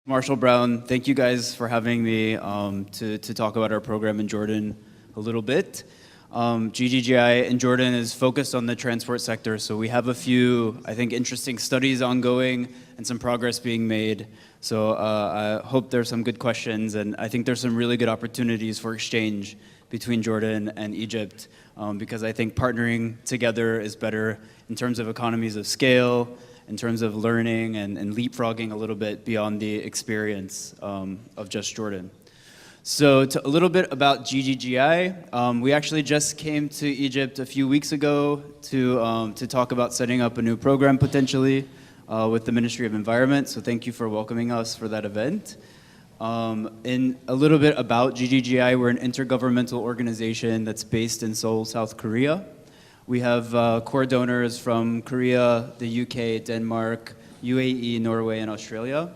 Marshall Brown, thank you guys for having me to talk about our program in Jordan a little bit. GGGI in Jordan is focused on the transport sector, so we have a few, I think, interesting studies ongoing and some progress being made. So I hope there's some good questions, and I think there's some really good opportunities for exchange between Jordan and Egypt, because I think partnering together is better in terms of economies of scale, in terms of learning and leapfrogging a little bit beyond the experience of just Jordan. So a little bit about GGGI. We actually just came to Egypt a few weeks ago to talk about setting up a new program potentially with the Ministry of Environment. So thank you for welcoming us for that event. In a little bit about GGGI, we're an intergovernmental organization that's based in Seoul, South Korea. We have core donors from Korea, the UK, Denmark, UAE, Norway, and Australia.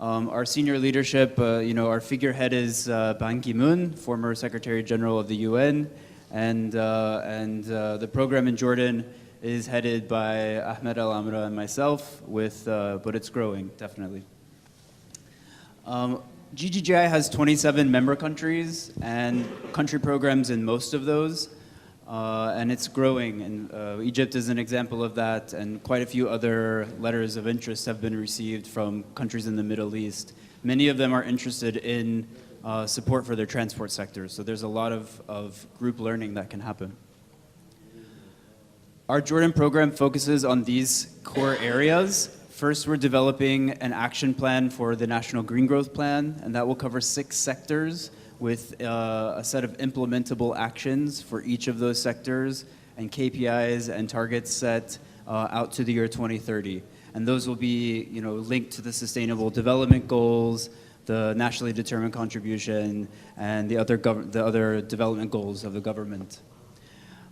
Our senior leadership, our figurehead is Ban Ki-moon, former Secretary General of the UN, and the program in Jordan is headed by Ahmed Al-Amra and myself, but it's growing, definitely. GGGI has 27 member countries and country programs in most of those. And it's growing, and Egypt is an example of that, and quite a few other letters of interest have been received from countries in the Middle East. Many of them are interested in support for their transport sectors, so there's a lot of group learning that can happen. Our Jordan program focuses on these core areas. First, we're developing an action plan for the National Green Growth Plan, and that will cover 6 sectors with a set of implementable actions for each of those sectors and KPIs and targets set out to the year 2030. And those will be linked to the Sustainable Development Goals, the nationally determined contribution, and the other development goals of the government.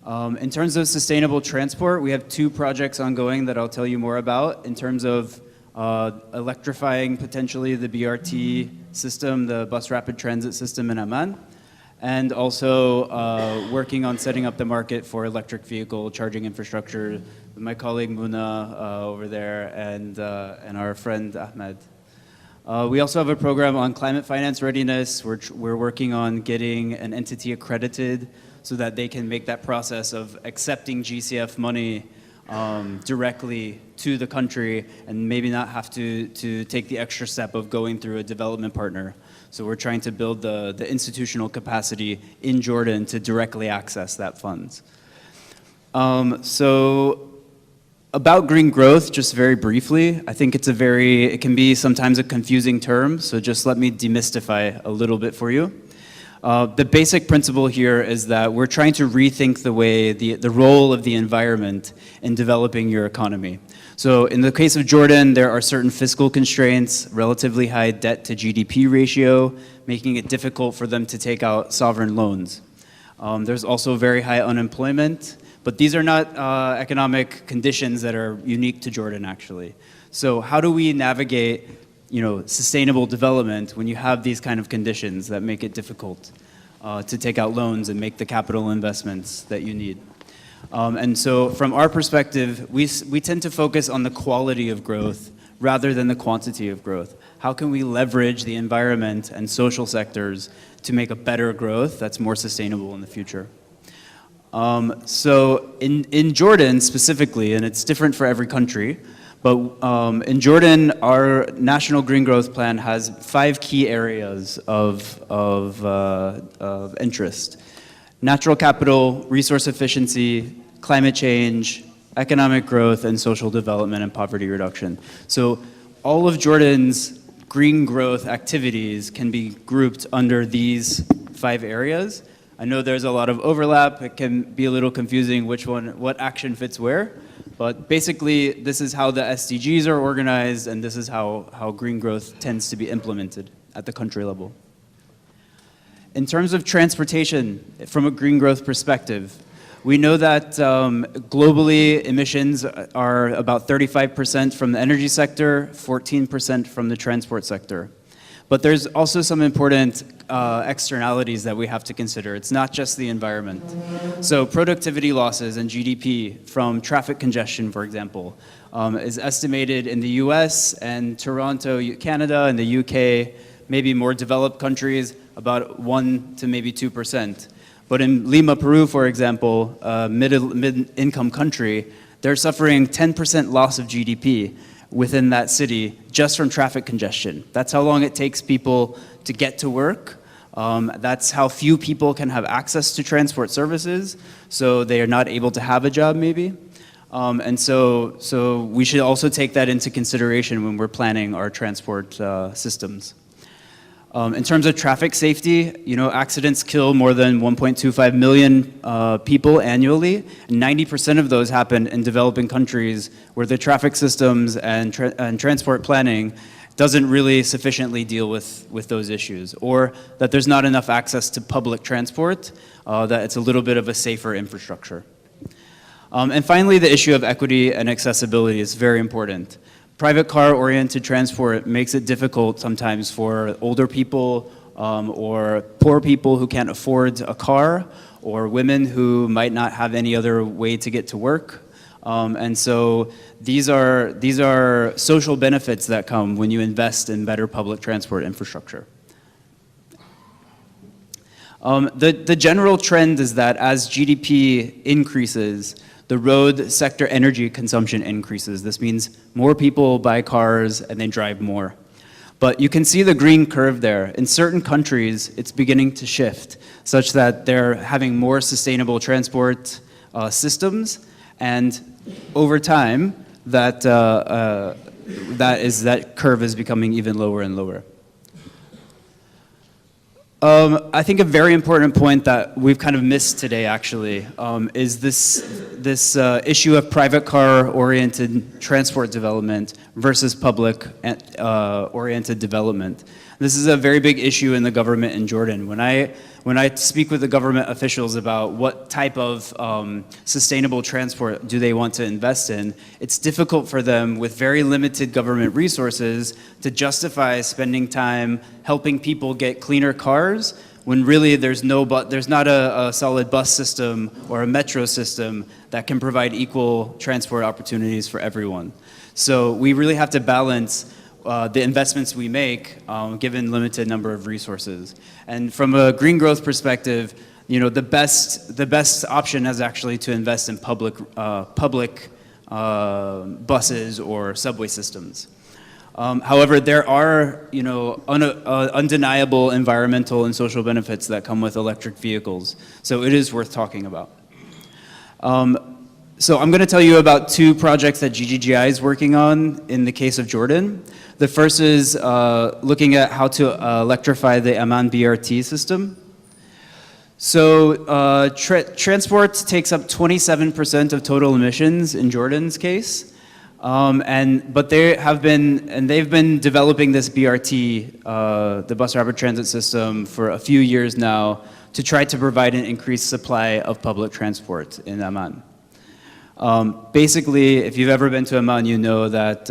In terms of sustainable transport, we have 2 projects ongoing that I'll tell you more about in terms of electrifying potentially the BRT system, the bus rapid transit system in Amman, and also working on setting up the market for electric vehicle charging infrastructure. My colleague Muna over there and our friend Ahmed. We also have a program on climate finance readiness. We're working on getting an entity accredited so that they can make that process of accepting GCF money directly to the country and maybe not have to take the extra step of going through a development partner. So we're trying to build the institutional capacity in Jordan to directly access that funds. So about green growth, just very briefly, I think it can be sometimes a confusing term, so just let me demystify a little bit for you. The basic principle here is that we're trying to rethink the role of the environment in developing your economy. So in the case of Jordan, there are certain fiscal constraints, relatively high debt to GDP ratio, making it difficult for them to take out sovereign loans. There's also very high unemployment, but these are not economic conditions that are unique to Jordan, actually. So how do we navigate sustainable development when you have these kind of conditions that make it difficult to take out loans and make the capital investments that you need? And so from our perspective, we tend to focus on the quality of growth rather than the quantity of growth. How can we leverage the environment and social sectors to make a better growth that's more sustainable in the future? So in Jordan specifically, and it's different for every country, but in Jordan, our National Green Growth Plan has 5 key areas of interest: natural capital, resource efficiency, climate change, economic growth, and social development and poverty reduction. So all of Jordan's green growth activities can be grouped under these 5 areas. I know there's a lot of overlap. It can be a little confusing what action fits where. But basically, this is how the SDGs are organized, and this is how green growth tends to be implemented at the country level. In terms of transportation, from a green growth perspective, we know that globally emissions are about 35% from the energy sector, 14% from the transport sector. But there's also some important externalities that we have to consider. It's not just the environment. So productivity losses and GDP from traffic congestion, for example, is estimated in the US and Toronto, Canada, and the UK, maybe more developed countries, about 1 to maybe 2%. But in Lima, Peru, for example, a mid-income country, they're suffering 10% loss of GDP within that city just from traffic congestion. That's how long it takes people to get to work. That's how few people can have access to transport services, so they are not able to have a job maybe. And so we should also take that into consideration when we're planning our transport systems. In terms of traffic safety, accidents kill more than 1.25 million people annually. 90% of those happen in developing countries where the traffic systems and transport planning doesn't really sufficiently deal with those issues, or that there's not enough access to public transport, that it's a little bit of a safer infrastructure. And finally, the issue of equity and accessibility is very important. Private car-oriented transport makes it difficult sometimes for older people or poor people who can't afford a car, or women who might not have any other way to get to work. And so these are social benefits that come when you invest in better public transport infrastructure. The general trend is that as GDP increases, the road sector energy consumption increases. This means more people buy cars and they drive more. But you can see the green curve there. In certain countries, it's beginning to shift, such that they're having more sustainable transport systems, and over time, that curve is becoming even lower and lower. I think a very important point that we've kind of missed today, actually, is this issue of private car-oriented transport development versus public-oriented development. This is a very big issue in the government in Jordan. When I speak with the government officials about what type of sustainable transport do they want to invest in, it's difficult for them with very limited government resources to justify spending time helping people get cleaner cars when really there's not a solid bus system or a metro system that can provide equal transport opportunities for everyone. So we really have to balance the investments we make, given limited number of resources. And from a green growth perspective, the best option is actually to invest in public buses or subway systems. However, there are undeniable environmental and social benefits that come with electric vehicles, so it is worth talking about. So I'm going to tell you about two projects that GGGI is working on in the case of Jordan. The first is looking at how to electrify the Amman BRT system. So transport takes up 27% of total emissions in Jordan's case. But they've been developing this BRT, the bus rapid transit system, for a few years now to try to provide an increased supply of public transport in Amman. Basically, if you've ever been to Amman, you know that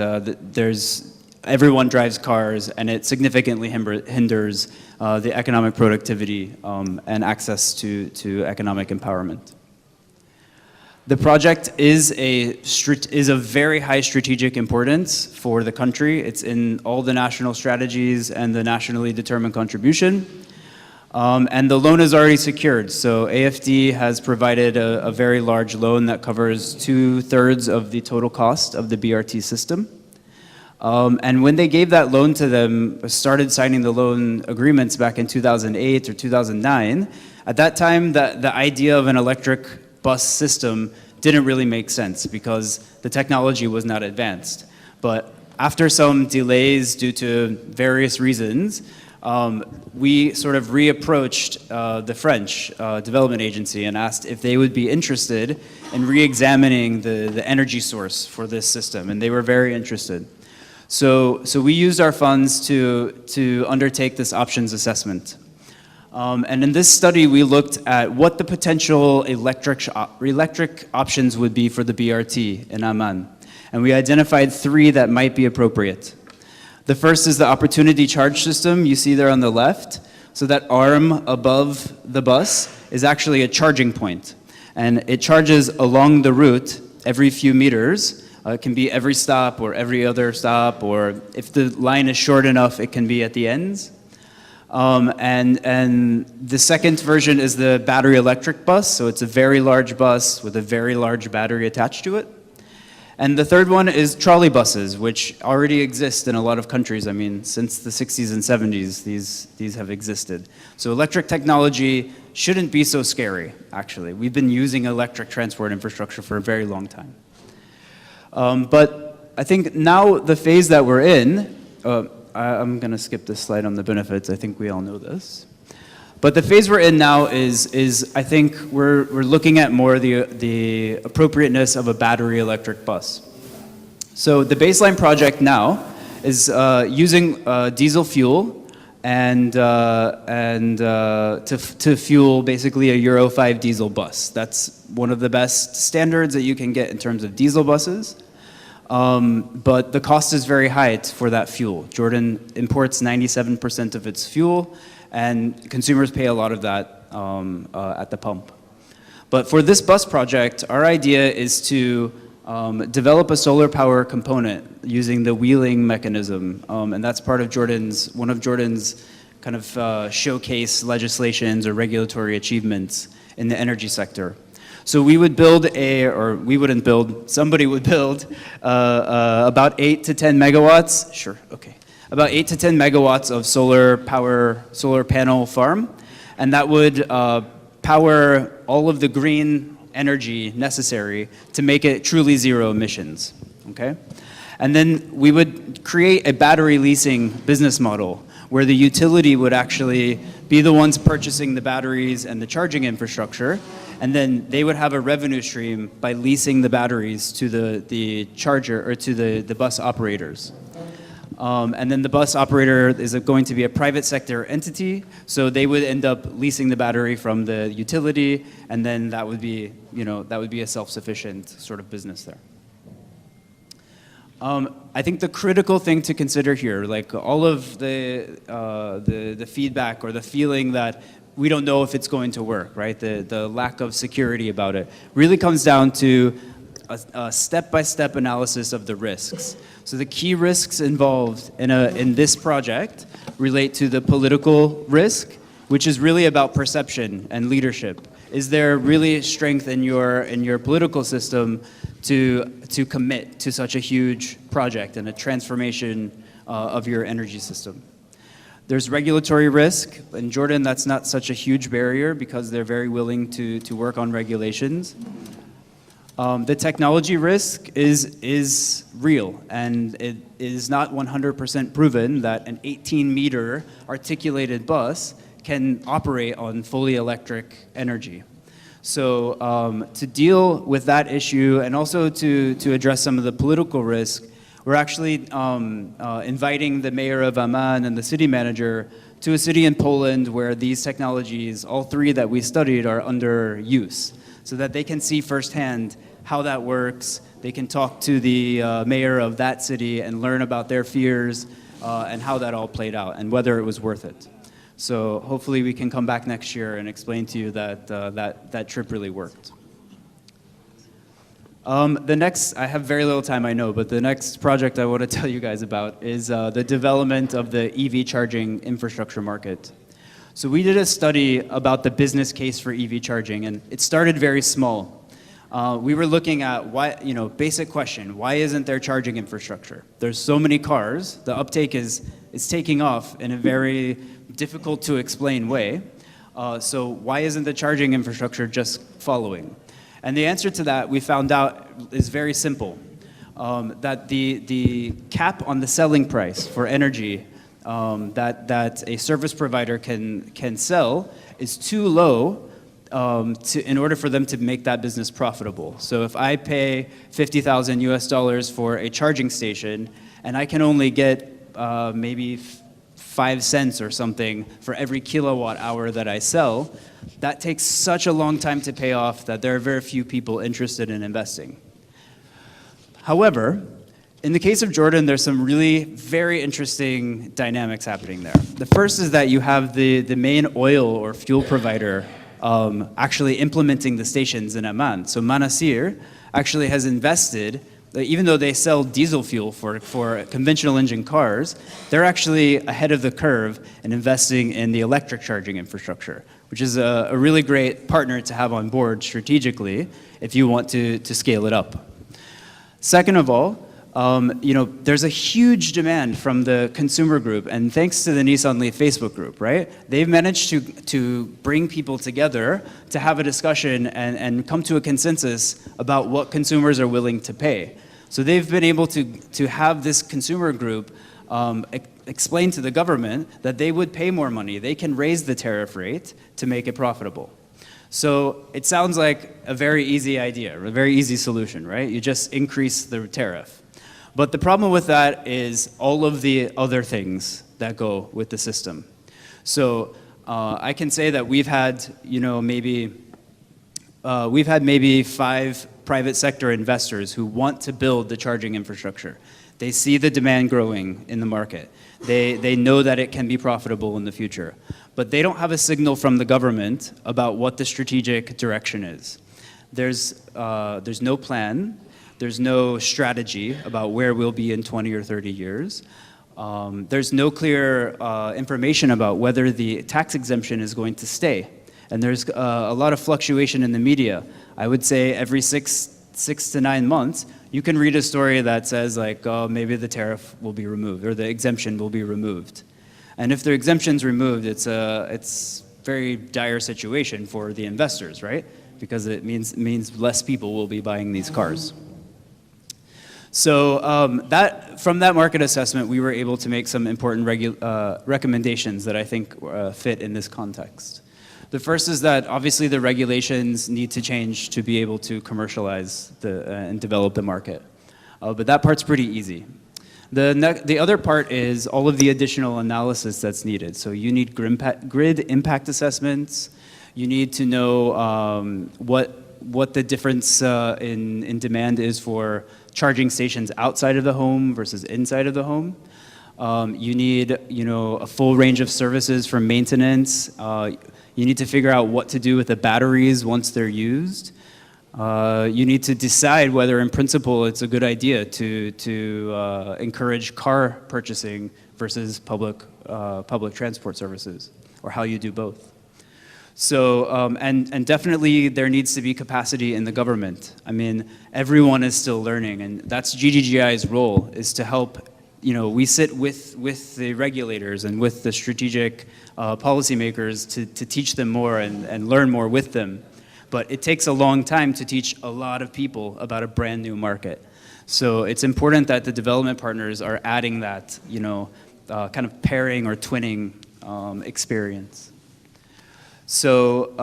everyone drives cars, and it significantly hinders the economic productivity and access to economic empowerment. The project is a very high strategic importance for the country. It's in all the national strategies and the nationally determined contribution. And the loan is already secured. So AFD has provided a very large loan that covers 2/3 of the total cost of the BRT system. And when they gave that loan to them, started signing the loan agreements back in 2008 or 2009, at that time, the idea of an electric bus system didn't really make sense because the technology was not advanced. But after some delays due to various reasons, we sort of reapproached the French Development Agency and asked if they would be interested in re-examining the energy source for this system, and they were very interested. So we used our funds to undertake this options assessment. And in this study, we looked at what the potential electric options would be for the BRT in Amman. And we identified 3 that might be appropriate. The first is the opportunity charge system you see there on the left. So that arm above the bus is actually a charging point. And it charges along the route every few meters It can be every stop or every other stop, or if the line is short enough, it can be at the ends. And the second version is the battery electric bus, so it's a very large bus with a very large battery attached to it. And the third one is trolley buses, which already exist in a lot of countries. I mean, since the 60s and 70s, these have existed. So electric technology shouldn't be so scary, actually. We've been using electric transport infrastructure for a very long time. But I think now the phase that we're in, I'm going to skip this slide on the benefits. I think we all know this. But the phase we're in now is I think we're looking at more the appropriateness of a battery electric bus. So the baseline project now is using diesel fuel and to fuel basically a Euro 5 diesel bus. That's one of the best standards that you can get in terms of diesel buses. But the cost is very high for that fuel. Jordan imports 97% of its fuel, and consumers pay a lot of that at the pump. But for this bus project, our idea is to develop a solar power component using the wheeling mechanism, and that's part of one of Jordan's kind of showcase legislations or regulatory achievements in the energy sector. So we would build somebody would build about 8 to 10 megawatts, sure, okay. About 8 to 10 megawatts of solar panel farm, and that would power all of the green energy necessary to make it truly zero emissions, okay? And then we would create a battery leasing business model where the utility would actually be the ones purchasing the batteries and the charging infrastructure, and then they would have a revenue stream by leasing the batteries to the charger or to the bus operators. And then the bus operator is going to be a private sector entity, so they would end up leasing the battery from the utility, and then that would be a self-sufficient sort of business there. I think the critical thing to consider here, like all of the feedback or the feeling that we don't know if it's going to work, right? The lack of security about it really comes down to a step-by-step analysis of the risks. So the key risks involved in this project relate to the political risk, which is really about perception and leadership. Is there really strength in your political system to commit to such a huge project and a transformation of your energy system? There's regulatory risk. In Jordan, that's not such a huge barrier because they're very willing to work on regulations. The technology risk is real, and it is not 100% proven that an 18-meter articulated bus can operate on fully electric energy. So to deal with that issue and also to address some of the political risk, we're actually inviting the mayor of Amman and the city manager to a city in Poland where these technologies, all three that we studied, are under use, so that they can see firsthand how that works. They can talk to the mayor of that city and learn about their fears and how that all played out and whether it was worth it. So hopefully we can come back next year and explain to you that that trip really worked. I have very little time, I know, but the next project I want to tell you guys about is the development of the EV charging infrastructure market. So we did a study about the business case for EV charging, and it started very small. We were looking at basic question, why isn't there charging infrastructure? There's so many cars, the uptake is taking off in a very difficult to explain way. So why isn't the charging infrastructure just following? And the answer to that, we found out, is very simple. That the cap on the selling price for energy that a service provider can sell is too low in order for them to make that business profitable. So if I pay $50,000 for a charging station and I can only get maybe 5 cents or something for every kilowatt hour that I sell, that takes such a long time to pay off that there are very few people interested in investing. However, in the case of Jordan, there's some really very interesting dynamics happening there. The first is that you have the main oil or fuel provider actually implementing the stations in Amman. So Manasir actually has invested even though they sell diesel fuel for conventional engine cars, they're actually ahead of the curve in investing in the electric charging infrastructure, which is a really great partner to have on board strategically if you want to scale it up. Second of all, there's a huge demand from the consumer group, and thanks to the Nissan Leaf Facebook group, right? They've managed to bring people together to have a discussion and come to a consensus about what consumers are willing to pay. So they've been able to have this consumer group explain to the government that they would pay more money. They can raise the tariff rate to make it profitable. So it sounds like a very easy idea, a very easy solution, right? You just increase the tariff. But the problem with that is all of the other things that go with the system. So I can say that we've had, maybe 5 private sector investors who want to build the charging infrastructure. They see the demand growing in the market. They know that it can be profitable in the future. But they don't have a signal from the government about what the strategic direction is. There's no plan. There's no strategy about where we'll be in 20 or 30 years. There's no clear information about whether the tax exemption is going to stay. And there's a lot of fluctuation in the media. I would say every six to 9 months, you can read a story that says like, oh, maybe the tariff will be removed or the exemption will be removed. And if the exemption's removed, it's a very dire situation for the investors, right? Because it means less people will be buying these cars. So from that market assessment, we were able to make some important recommendations that I think fit in this context. The first is that obviously the regulations need to change to be able to commercialize and develop the market. But that part's pretty easy. The other part is all of the additional analysis that's needed. So you need grid impact assessments. You need to know what the difference in demand is for charging stations outside of the home versus inside of the home. You need, a full range of services for maintenance. You need to figure out what to do with the batteries once they're used. You need to decide whether, in principle, it's a good idea to encourage car purchasing versus public transport services, or how you do both. So, and definitely there needs to be capacity in the government. I mean, everyone is still learning, and that's GGGI's role, is to help, we sit with the regulators and with the strategic policymakers to teach them more and learn more with them. But it takes a long time to teach a lot of people about a brand new market. So it's important that the development partners are adding that, kind of pairing or twinning experience. So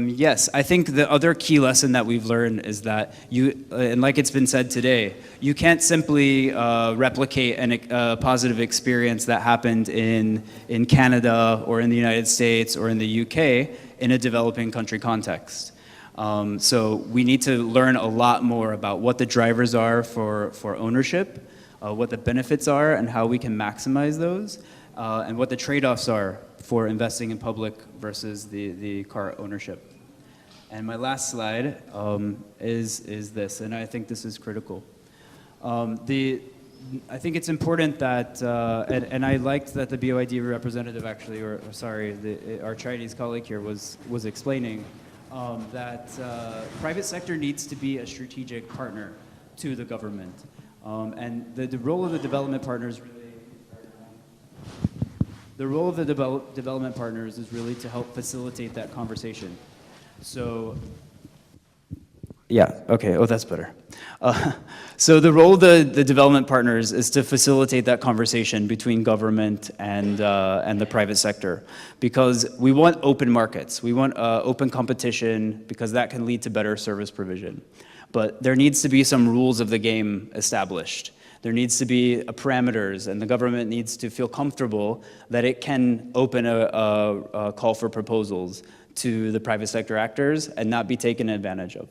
yes, I think the other key lesson that we've learned is that and like it's been said today, you can't simply replicate a positive experience that happened in Canada or in the United States or in the UK in a developing country context. So we need to learn a lot more about what the drivers are for ownership, what the benefits are and how we can maximize those, and what the trade-offs are for investing in public versus the car ownership. And my last slide is this, and I think this is critical. I think it's important that, and I liked that the BYD representative actually, or sorry, our Chinese colleague here was explaining that private sector needs to be a strategic partner to the government. And the role of the development partners is really to help facilitate that conversation. So, yeah, okay, oh, that's better. So the role of the development partners is to facilitate that conversation between government and the private sector, because we want open markets. We want open competition, because that can lead to better service provision. But there needs to be some rules of the game established. There needs to be parameters, and the government needs to feel comfortable that it can open a call for proposals to the private sector actors and not be taken advantage of.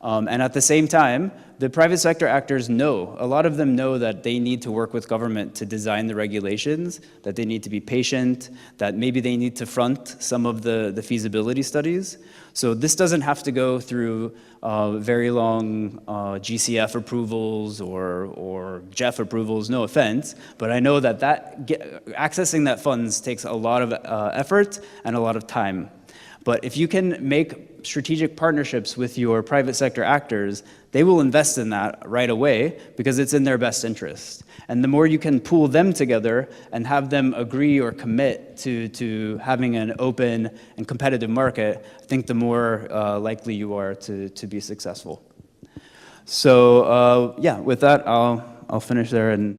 And at the same time, the private sector actors know, a lot of them know that they need to work with government to design the regulations, that they need to be patient, that maybe they need to front some of the feasibility studies. So this doesn't have to go through very long GCF approvals or JEF approvals, no offense, but I know that accessing that funds takes a lot of effort and a lot of time. But if you can make strategic partnerships with your private sector actors, they will invest in that right away because it's in their best interest. And the more you can pool them together and have them agree or commit to having an open and competitive market, I think the more likely you are to be successful. So yeah, with that, I'll finish there. And